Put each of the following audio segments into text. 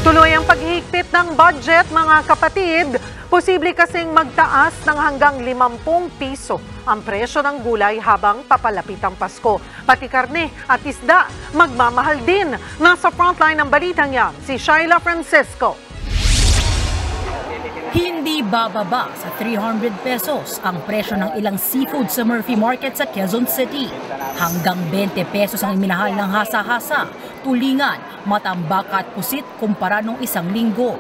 Tuloy ang paghihigpit ng budget, mga kapatid. Posible kasing magtaas ng hanggang 50 piso ang presyo ng gulay habang papalapit ang Pasko. Pati karne at isda, magmamahal din. Nasa frontline ng balitang yan, si Shyla Francisco. Hindi bababa sa 300 pesos ang presyo ng ilang seafood sa Murphy Market sa Quezon City. Hanggang 20 pesos ang iminahal ng hasa-hasa, tulingan, matambaka at pusit kumpara nung isang linggo.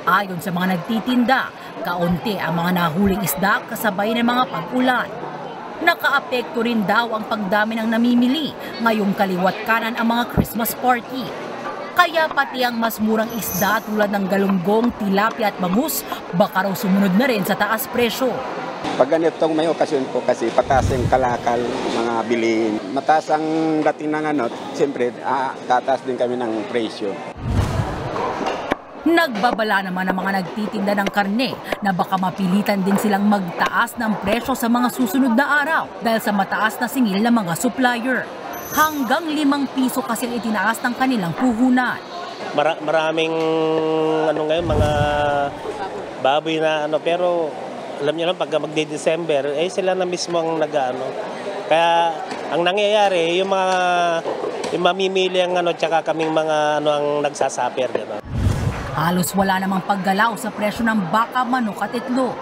Ayon sa mga nagtitinda, kaunti ang mga nahuling isda kasabay ng mga pag-ulan. Nakaapekto rin daw ang pagdami ng namimili ngayong kaliwat kanan ang mga Christmas party. Kaya pati ang mas murang isda tulad ng galunggong, tilapia at bangus, baka raw sumunod na rin sa taas presyo. Pag ganitong may okasyon po kasi pataas ang kalakal, mga bilihin. Mataas ang dating ng siyempre tataas din kami ng presyo. Nagbabala naman ang mga nagtitinda ng karne na baka mapilitan din silang magtaas ng presyo sa mga susunod na araw dahil sa mataas na singil ng mga supplier. Hanggang 5 piso kasi ang itinaas ng kanilang puhunan. Maraming ngayon, mga baboy na pero alam niyo lang pag magde-December, sila na mismo ang Kaya ang nangyayari, yung mamimili ang tsaka kaming mga ang nagsasaper gano'n. Halos wala namang paggalaw sa presyo ng baka, manok at itlog.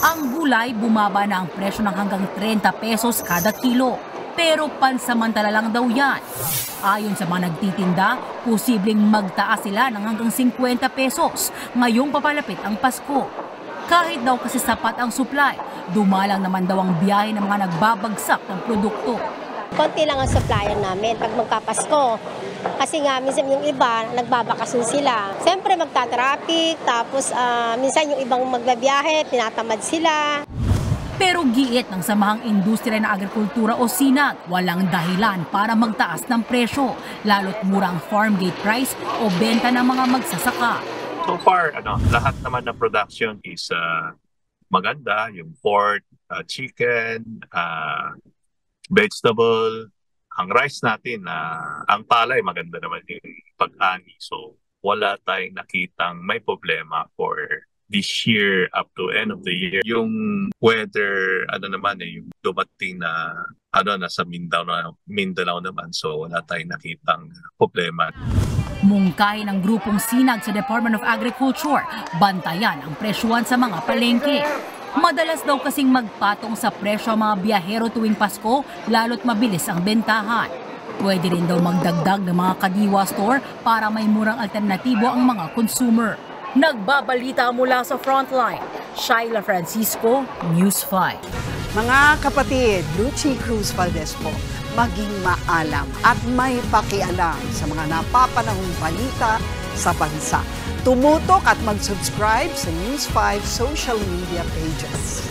Ang gulay bumaba na ang presyo ng hanggang 30 pesos kada kilo. Pero pansamantala lang daw yan. Ayon sa mga nagtitinda, posibleng magtaas sila ng hanggang 50 pesos ngayong papalapit ang Pasko. Kahit daw kasi sapat ang supply, dumalang naman daw ang biyahe ng mga nagbabagsak ng produkto. Konti lang ang supplier namin pag magkapasko. Kasi nga, minsan yung iba, nagbabakasyon sila. Siyempre magta-traffic, tapos minsan yung ibang magbabiyahe, tinatamad sila. Pero giit ng Samahang Industriya ng Agrikultura o SINAG, walang dahilan para magtaas ng presyo, lalo't murang farm gate price o benta ng mga magsasaka. So far, lahat naman ng production is maganda, yung pork, chicken, vegetable, ang rice natin, ang palay, maganda naman yung pag-ani. So wala tayong nakitang may problema for this year up to end of the year. Yung weather, yung dumating na nasa Mindanao naman. So wala tayong nakitang problema. Mungkahi ng grupong SINAG sa Department of Agriculture, bantayan ang presyuhan sa mga palengke. Madalas daw kasing magpatong sa presyo ang mga biyahero tuwing Pasko, lalo't mabilis ang bentahan. Pwede rin daw magdagdag ng mga kadiwa store para may murang alternatibo ang mga consumer. Nagbabalita mula sa Frontline, Shyla Francisco, News 5. Mga kapatid, Lucy Cruz Valdez po, maging maalam at may pakialam sa mga napapanahong balita sa bansa. Tumutok at mag-subscribe sa News 5 social media pages.